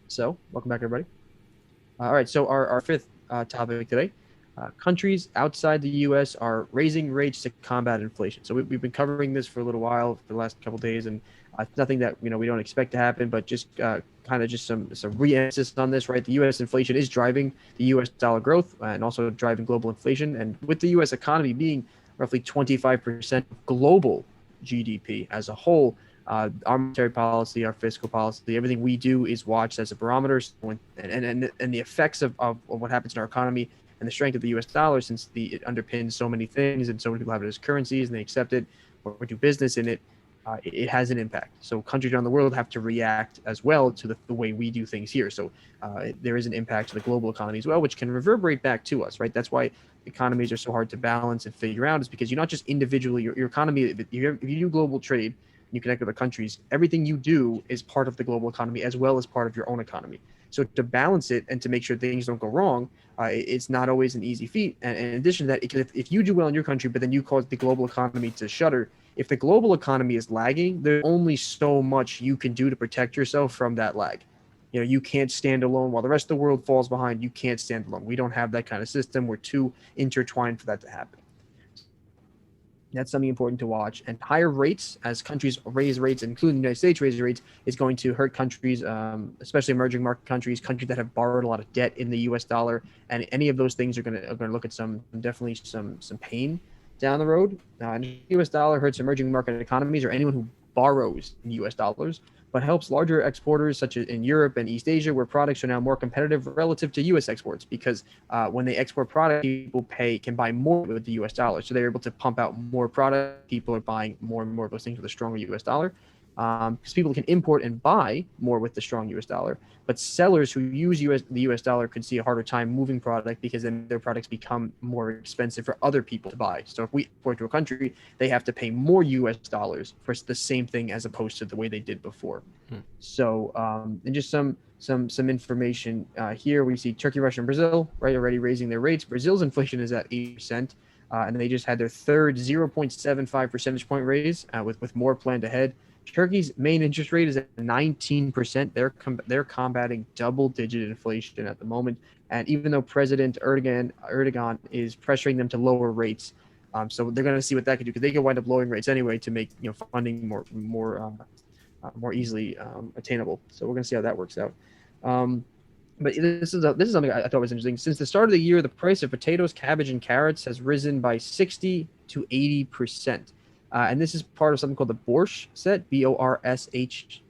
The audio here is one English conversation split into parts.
So, welcome back, everybody. All right, so our fifth topic today, countries outside the U.S. are raising rates to combat inflation. So we've been covering this for a little while, for the last couple of days, and it's nothing that we don't expect to happen, but just kind of just some re-emphasis on this, right? The U.S. inflation is driving the U.S. dollar growth and also driving global inflation, and with the U.S. economy being roughly 25% of global GDP as a whole, our monetary policy, our fiscal policy, everything we do is watched as a barometer. And the effects of what happens in our economy and the strength of the U.S. dollar, since it underpins so many things and so many people have it as currencies and they accept it or do business in it, it has an impact. So countries around the world have to react as well to the way we do things here. So there is an impact to the global economy as well, which can reverberate back to us, right? That's why economies are so hard to balance and figure out, is because you're not just individually, your economy, if you do global trade, you connect with other countries, everything you do is part of the global economy as well as part of your own economy. So to balance it and to make sure things don't go wrong, it's not always an easy feat. And in addition to that, if you do well in your country, but then you cause the global economy to shudder, if the global economy is lagging, there's only so much you can do to protect yourself from that lag. You can't stand alone while the rest of the world falls behind. You can't stand alone. We don't have that kind of system. We're too intertwined for that to happen. That's something important to watch. And higher rates, as countries raise rates, including the United States raise rates, is going to hurt countries, especially emerging market countries, countries that have borrowed a lot of debt in the U.S. dollar. And any of those things are going to look at definitely some pain down the road. And the U.S. dollar hurts emerging market economies or anyone who borrows in U.S. dollars, but helps larger exporters such as in Europe and East Asia, where products are now more competitive relative to U.S. exports, because when they export product, people can buy more with the U.S. dollar. So they're able to pump out more product. People are buying more and more of those things with a stronger U.S. dollar, because people can import and buy more with the strong U.S. dollar. But sellers who use the U.S. dollar could see a harder time moving product, because then their products become more expensive for other people to buy. So if we export to a country, they have to pay more U.S. dollars for the same thing as opposed to the way they did before. So, and just some information here. We see Turkey, Russia, and Brazil, right, already raising their rates. Brazil's inflation is at 8%, and they just had their third 0.75 percentage point raise, with more planned ahead. Turkey's main interest rate is at 19%. They're combating double-digit inflation at the moment, and even though President Erdogan is pressuring them to lower rates, so they're going to see what that could do, because they could wind up lowering rates anyway to make funding more easily attainable. So we're going to see how that works out. But this is something I thought was interesting. Since the start of the year, the price of potatoes, cabbage, and carrots has risen by 60 to 80%. And this is part of something called the Borscht set, BORSCHT.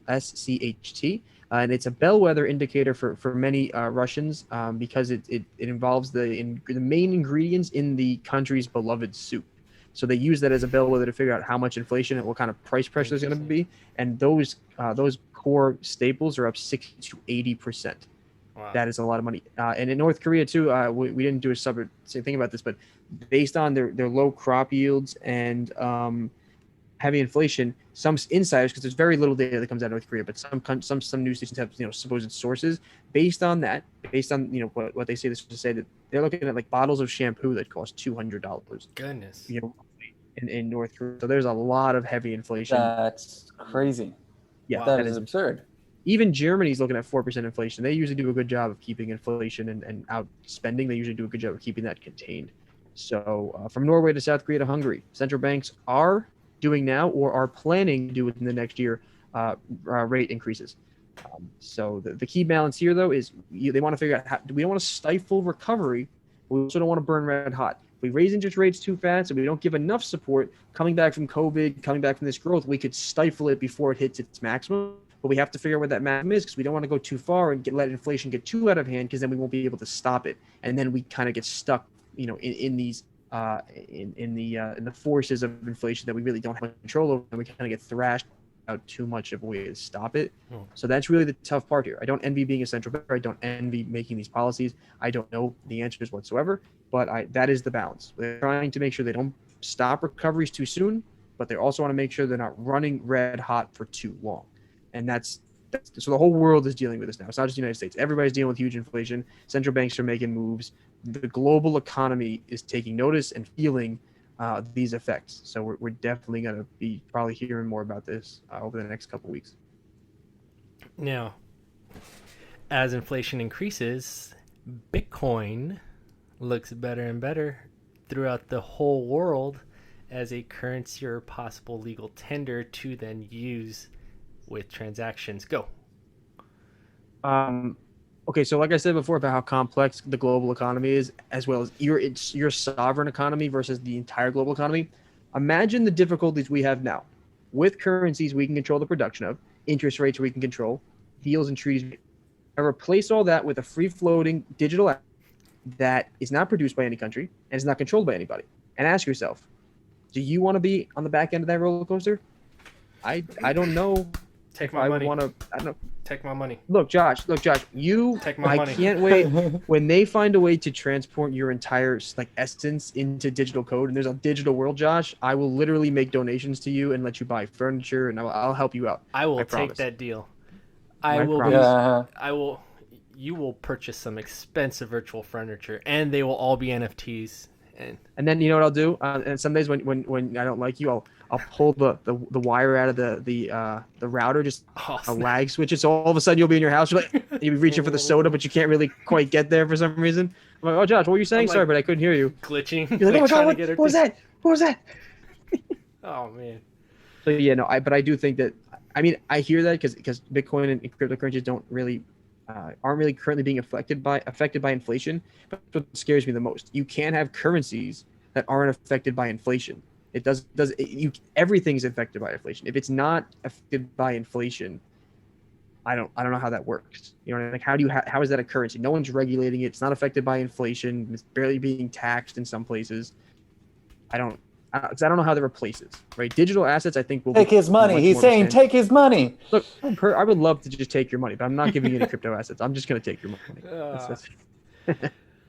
And it's a bellwether indicator for many Russians, because it involves the main ingredients in the country's beloved soup. So they use that as a bellwether to figure out how much inflation and what kind of price pressure there's going to be. And those core staples are up 60 to 80%. Wow. That is a lot of money. And in North Korea too, we didn't do a separate thing about this, but based on their low crop yields and heavy inflation, some insiders, because there's very little data that comes out of North Korea, but some news stations have supposed sources based on what they say. This to say that they're looking at like bottles of shampoo that cost $200. Goodness. In North Korea, so there's a lot of heavy inflation. That's crazy. Yeah, Wow. That is absurd. Even Germany's looking at 4% inflation. They usually do a good job of keeping inflation and outspending. They usually do a good job of keeping that contained. So from Norway to South Korea to Hungary, central banks are doing now or are planning to do within the next year rate increases. So the key balance here, though, is they want to figure out we don't want to stifle recovery. We also don't want to burn red hot. If we raise interest rates too fast and we don't give enough support, coming back from COVID, coming back from this growth, we could stifle it before it hits its maximum. But we have to figure out where that maximum is, because we don't want to go too far and let inflation get too out of hand, because then we won't be able to stop it. And then we kind of get stuck, in these in the forces of inflation that we really don't have control over, and we kind of get thrashed out too much of a way to stop it. So that's really the tough part here. I don't envy being a central banker. I don't envy making these policies. I don't know the answers whatsoever, but that is the balance. They're trying to make sure they don't stop recoveries too soon, but they also want to make sure they're not running red hot for too long. And that's so the whole world is dealing with this now. It's not just the United States. Everybody's dealing with huge inflation. Central banks are making moves. The global economy is taking notice and feeling these effects. So we're definitely going to be probably hearing more about this over the next couple of weeks. Now, as inflation increases, Bitcoin looks better and better throughout the whole world as a currency or possible legal tender to then use with transactions. Go. Okay, so like I said before about how complex the global economy is, as well as your sovereign economy versus the entire global economy. Imagine the difficulties we have now with currencies we can control the production of, interest rates we can control, deals and treaties. I replace all that with a free-floating digital asset that is not produced by any country and is not controlled by anybody. And ask yourself, do you want to be on the back end of that roller coaster? I don't know. Take if my I money. want to. I don't know. Take my money. Look, Josh. You. Take my I money. can't wait when they find a way to transport your entire like essence into digital code, and there's a digital world, Josh. I will literally make donations to you and let you buy furniture, and I'll help you out. I will take promise. that deal. I will. promise. I will. You will purchase some expensive virtual furniture, and they will all be NFTs. And then you know what I'll do? And some days when I don't like you, I'll pull the wire out of the router, just a lag switch it. So all of a sudden you'll be in your house, you'll be reaching for the soda, but you can't really quite get there for some reason. I'm like, oh Josh, what were you saying? Sorry, but I couldn't hear you. Glitching. You're like, oh my God, what was that? What was that? Oh man. So yeah, no, but I do think that. I mean, I hear that because Bitcoin and cryptocurrencies don't really. Aren't really currently being affected by inflation. But what scares me the most, you can't have currencies that aren't affected by inflation. Everything is affected by inflation. If it's not affected by inflation, I don't know how that works. You know, like how is that a currency? No one's regulating it. It's not affected by inflation. It's barely being taxed in some places. I don't know how that replaces, right? Digital assets, I think, will take his money. He's saying, take his money. Look, I would love to just take your money, but I'm not giving you any crypto assets. I'm just going to take your money.